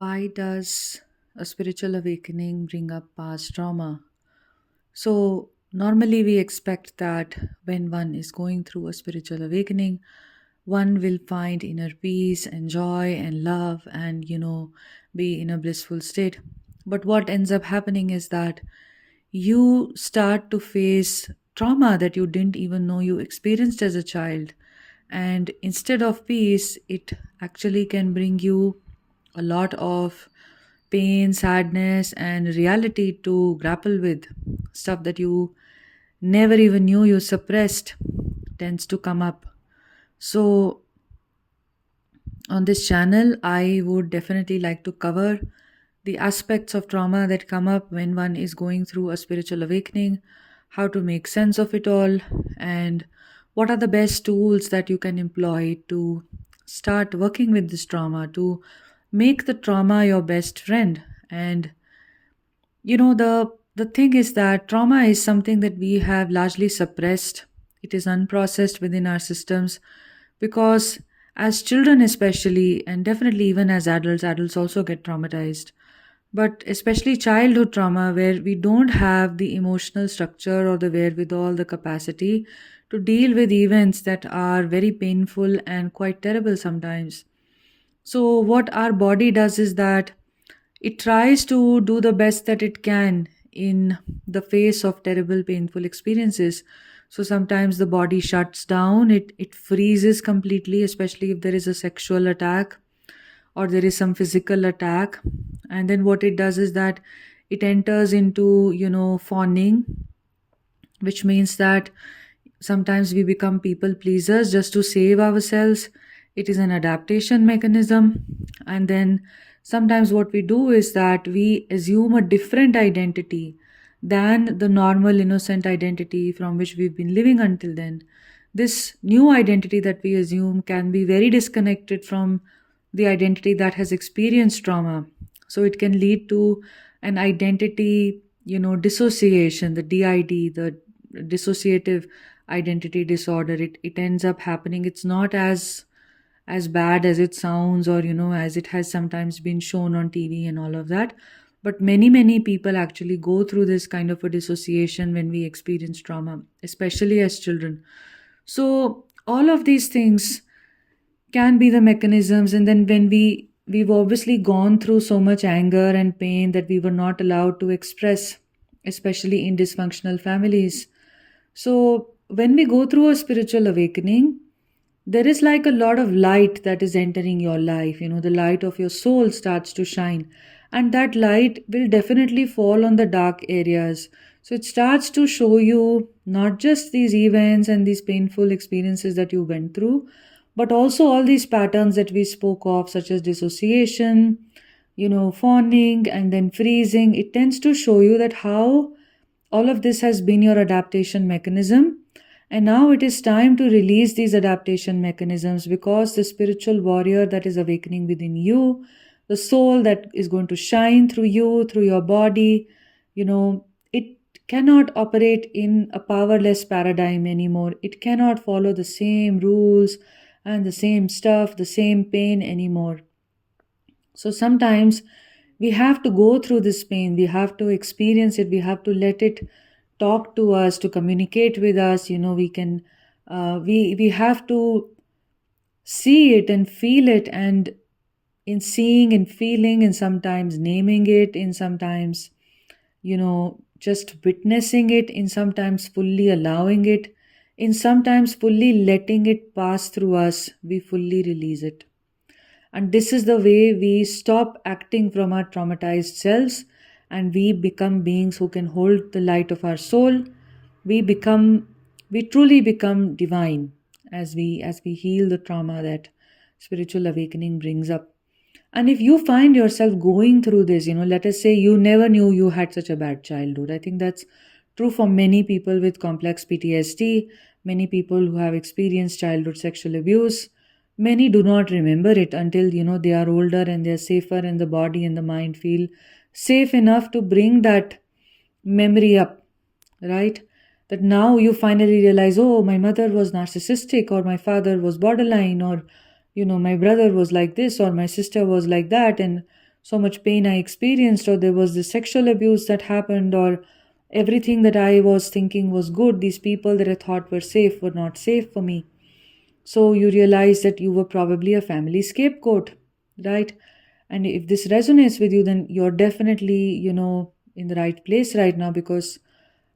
Why does a spiritual awakening bring up past trauma? So, normally we expect that when one is going through a spiritual awakening, one will find inner peace and joy and love and, be in a blissful state. But what ends up happening is that you start to face trauma that you didn't even know you experienced as a child. And instead of peace, it actually can bring you a lot of pain, sadness, and reality to grapple with. Stuff that you never even knew you suppressed tends to come up. So, on this channel, I would definitely like to cover the aspects of trauma that come up when one is going through a spiritual awakening, how to make sense of it all, and what are the best tools that you can employ to start working with this trauma, to make the trauma your best friend. And the thing is that trauma is something that we have largely suppressed. It is unprocessed within our systems because as children especially, and definitely even as adults also get traumatized, but especially childhood trauma, where we don't have the emotional structure or the wherewithal, the capacity to deal with events that are very painful and quite terrible sometimes. So, what our body does is that it tries to do the best that it can in the face of terrible, painful experiences. So, sometimes the body shuts down, it freezes completely, especially if there is a sexual attack or there is some physical attack. And then what it does is that it enters into, fawning, which means that sometimes we become people pleasers just to save ourselves. It is an adaptation mechanism. And then sometimes what we do is that we assume a different identity than the normal innocent identity from which we've been living until then. This new identity that we assume can be very disconnected from the identity that has experienced trauma. So it can lead to an identity, dissociation, the DID, the dissociative identity disorder. It ends up happening. It's not as bad as it sounds, or as it has sometimes been shown on TV and all of that. But many people actually go through this kind of a dissociation when we experience trauma, especially as children. So all of these things can be the mechanisms. And then when we've obviously gone through so much anger and pain that we were not allowed to express, especially in dysfunctional families. So when we go through a spiritual awakening, there is like a lot of light that is entering your life. The light of your soul starts to shine, and that light will definitely fall on the dark areas. So it starts to show you not just these events and these painful experiences that you went through, but also all these patterns that we spoke of, such as dissociation, fawning, and then freezing. It tends to show you that how all of this has been your adaptation mechanism. And now it is time to release these adaptation mechanisms, because the spiritual warrior that is awakening within you, the soul that is going to shine through you, through your body, it cannot operate in a powerless paradigm anymore. It cannot follow the same rules and the same stuff, the same pain anymore. So sometimes we have to go through this pain, we have to experience it, we have to let it talk to us, to communicate with us. We can, we have to see it and feel it, and in seeing and feeling, and sometimes naming it, in sometimes, just witnessing it, in sometimes fully allowing it, in sometimes fully letting it pass through us, we fully release it. And this is the way we stop acting from our traumatized selves, and we become beings who can hold the light of our soul. We become, we truly become divine as we heal the trauma that spiritual awakening brings up. And if you find yourself going through this, let us say you never knew you had such a bad childhood. I think that's true for many people with complex PTSD, many people who have experienced childhood sexual abuse. Many do not remember it until, they are older and they're safer, and the body and the mind feel safe enough to bring that memory up, right? That now you finally realize, oh, my mother was narcissistic, or my father was borderline, or my brother was like this, or my sister was like that. And so much pain I experienced, or there was this sexual abuse that happened, or everything that I was thinking was good, these people that I thought were safe were not safe for me. So you realize that you were probably a family scapegoat, right? And if this resonates with you, then you're definitely, in the right place right now, because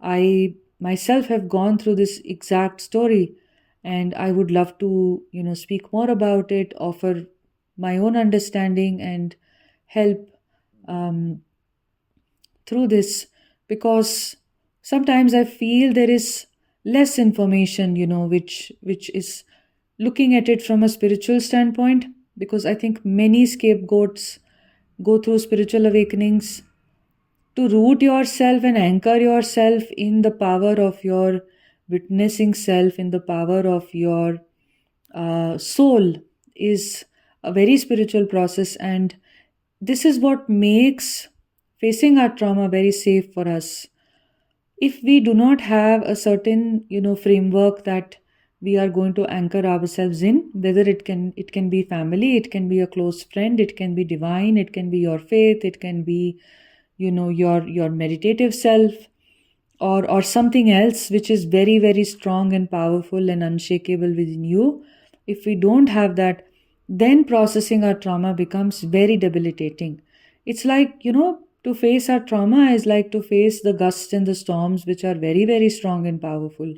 I myself have gone through this exact story, and I would love to, speak more about it, offer my own understanding, and help um, through this, because sometimes I feel there is less information, which is looking at it from a spiritual standpoint, because I think many scapegoats go through spiritual awakenings to root yourself and anchor yourself in the power of your witnessing self, in the power of your soul, is a very spiritual process. And this is what makes facing our trauma very safe for us. If we do not have a certain, framework that we are going to anchor ourselves in, whether it can be family, it can be a close friend, it can be divine, it can be your faith, it can be, your meditative self, or something else which is very, very strong and powerful and unshakable within you. If we don't have that, then processing our trauma becomes very debilitating. It's like, to face our trauma is like to face the gusts and the storms, which are very, very strong and powerful.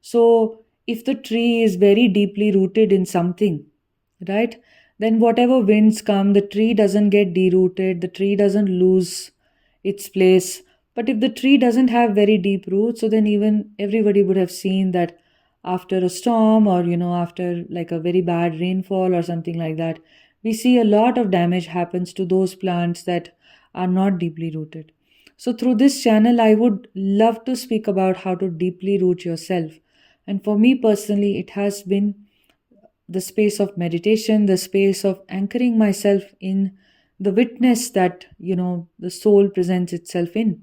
So if the tree is very deeply rooted in something, right, then whatever winds come, the tree doesn't get derooted, the tree doesn't lose its place. But if the tree doesn't have very deep roots, so then even everybody would have seen that after a storm, or after like a very bad rainfall or something like that, we see a lot of damage happens to those plants that are not deeply rooted. So through this channel, I would love to speak about how to deeply root yourself. And for me personally, it has been the space of meditation, the space of anchoring myself in the witness that, the soul presents itself in.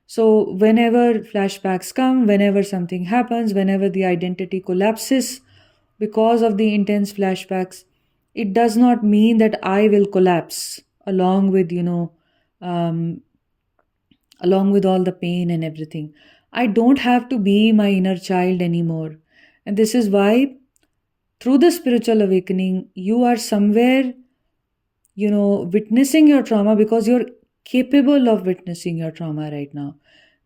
So, whenever flashbacks come, whenever something happens, whenever the identity collapses because of the intense flashbacks, it does not mean that I will collapse along with, um, along with all the pain and everything. I don't have to be my inner child anymore. And this is why, through the spiritual awakening, you are somewhere, witnessing your trauma because you're capable of witnessing your trauma right now.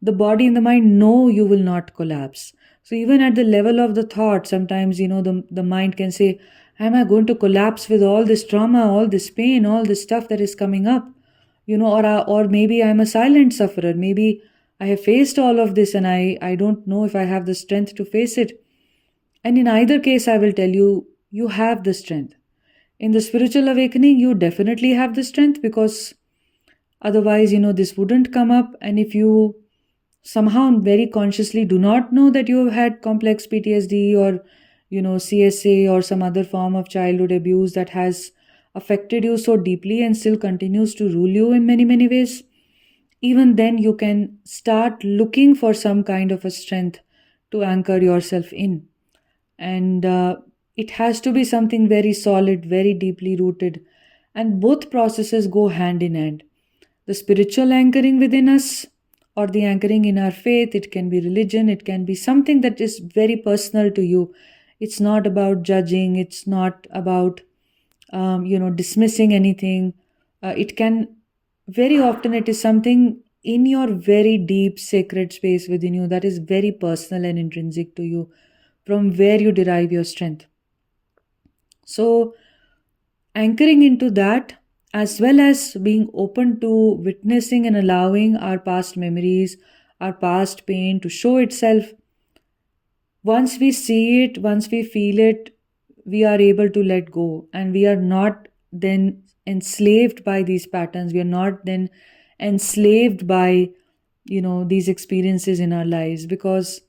The body and the mind know you will not collapse. So even at the level of the thought, sometimes, the mind can say, am I going to collapse with all this trauma, all this pain, all this stuff that is coming up? Or maybe I'm a silent sufferer. Maybe I have faced all of this, and I don't know if I have the strength to face it. And in either case, I will tell you, you have the strength. In the spiritual awakening, you definitely have the strength, because otherwise, this wouldn't come up. And if you somehow very consciously do not know that you have had complex PTSD, or, CSA, or some other form of childhood abuse that has affected you so deeply and still continues to rule you in many, many ways, even then you can start looking for some kind of a strength to anchor yourself in. And it has to be something very solid, very deeply rooted. And both processes go hand in hand. The spiritual anchoring within us, or the anchoring in our faith, it can be religion, it can be something that is very personal to you. It's not about judging, it's not about, dismissing anything. It can, very often, it is something in your very deep sacred space within you that is very personal and intrinsic to you, from where you derive your strength. So, anchoring into that, as well as being open to witnessing and allowing our past memories, our past pain to show itself, once we see it, once we feel it, we are able to let go, and we are not then enslaved by these patterns. We are not then enslaved by, these experiences in our lives, because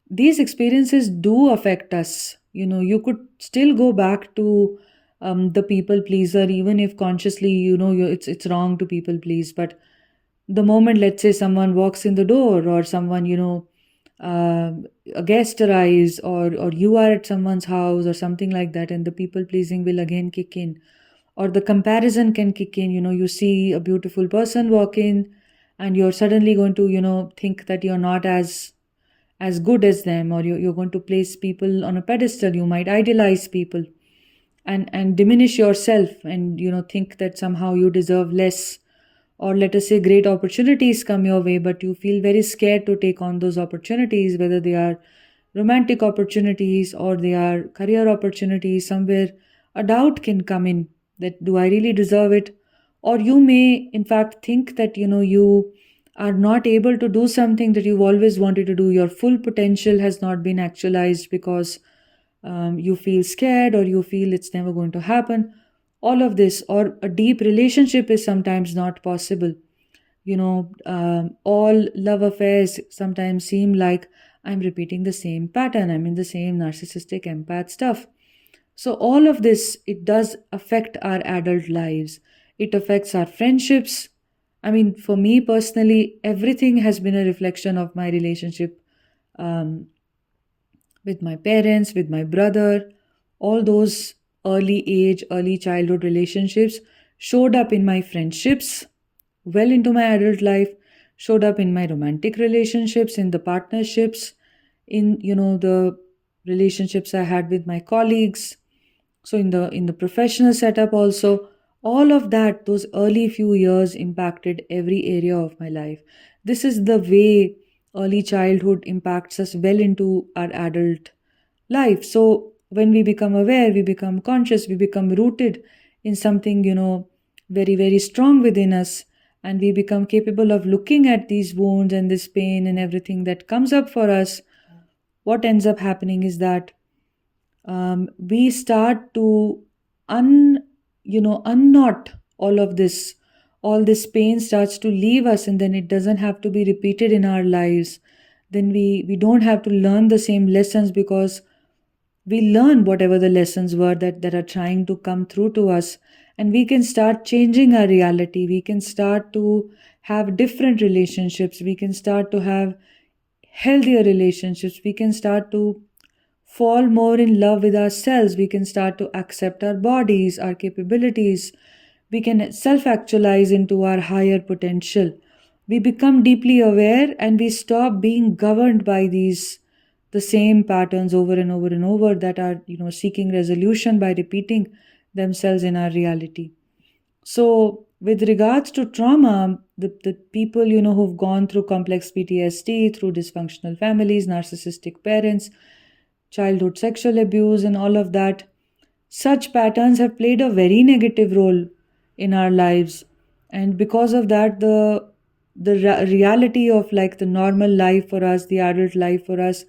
these experiences do affect us. You could still go back to the people pleaser, even if consciously, it's wrong to people please. But the moment, let's say, someone walks in the door, or someone, uh, a guest arrives, or you are at someone's house or something like that, and the people pleasing will again kick in. or the comparison can kick in. You see a beautiful person walk in, and you're suddenly going to think that you're not as good as them, or you're going to place people on a pedestal. You might idealize people and diminish yourself, and think that somehow you deserve less. Or let us say great opportunities come your way, but you feel very scared to take on those opportunities, whether they are romantic opportunities or they are career opportunities. Somewhere a doubt can come in, that do I really deserve it? Or you may in fact think that you are not able to do something that you've always wanted to do. Your full potential has not been actualized because you feel scared, or you feel it's never going to happen. All of this, or a deep relationship is sometimes not possible. All love affairs sometimes seem like I'm repeating the same pattern, I'm in the same narcissistic empath stuff. So all of this, it does affect our adult lives. It affects our friendships. I mean, for me personally, everything has been a reflection of my relationship, um, with my parents, with my brother. All those early age, early childhood relationships showed up in my friendships well into my adult life, showed up in my romantic relationships, in the partnerships, in the relationships I had with my colleagues. So in the professional setup also, all of that, those early few years impacted every area of my life. This is the way early childhood impacts us well into our adult life. So when we become aware, we become conscious, we become rooted in something, very, very strong within us. And we become capable of looking at these wounds and this pain and everything that comes up for us. What ends up happening is that we start to un unknot all this pain starts to leave us, and then it doesn't have to be repeated in our lives. Then we don't have to learn the same lessons, because we learn whatever the lessons were that are trying to come through to us, and we can start changing our reality. We can start to have different relationships. We can start to have healthier relationships. We can start to fall more in love with ourselves. We can start to accept our bodies, our capabilities. We can self actualize into our higher potential. We become deeply aware, and we stop being governed by these the same patterns over and over and over that are seeking resolution by repeating themselves in our reality. So with regards to trauma, the people who've gone through complex PTSD, through dysfunctional families, narcissistic parents, childhood sexual abuse, and all of that, such patterns have played a very negative role in our lives. And because of that, the reality of like the normal life for us, the adult life for us,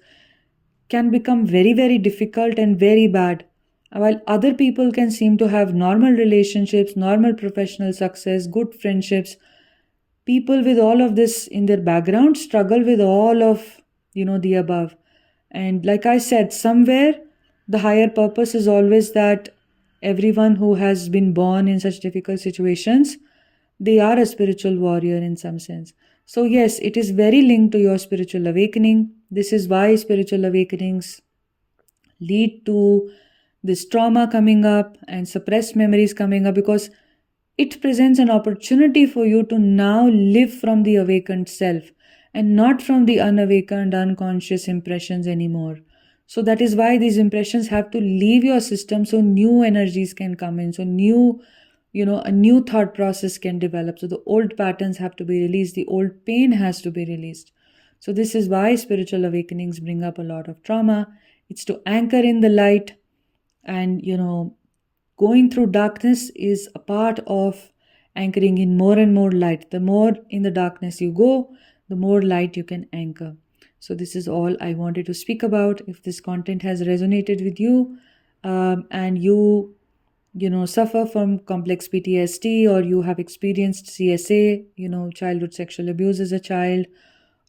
can become very, very difficult and very bad. While other people can seem to have normal relationships, normal professional success, good friendships, people with all of this in their background struggle with all of the above. And like I said, somewhere the higher purpose is always that everyone who has been born in such difficult situations, they are a spiritual warrior in some sense. So yes, it is very linked to your spiritual awakening. This is why spiritual awakenings lead to this trauma coming up and suppressed memories coming up, because it presents an opportunity for you to now live from the awakened self and not from the unawakened, unconscious impressions anymore. So that is why these impressions have to leave your system, so new energies can come in, so a new thought process can develop. So the old patterns have to be released, the old pain has to be released. So this is why spiritual awakenings bring up a lot of trauma. It's to anchor in the light, and going through darkness is a part of anchoring in more and more light. The more in the darkness you go, the more light you can anchor. So this is all I wanted to speak about. If this content has resonated with you, and you suffer from complex PTSD, or you have experienced CSA, childhood sexual abuse as a child,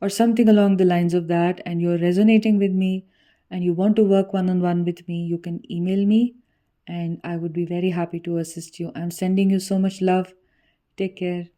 or something along the lines of that, and you're resonating with me and you want to work one on one with me, you can email me and I would be very happy to assist you. I'm sending you so much love. Take care.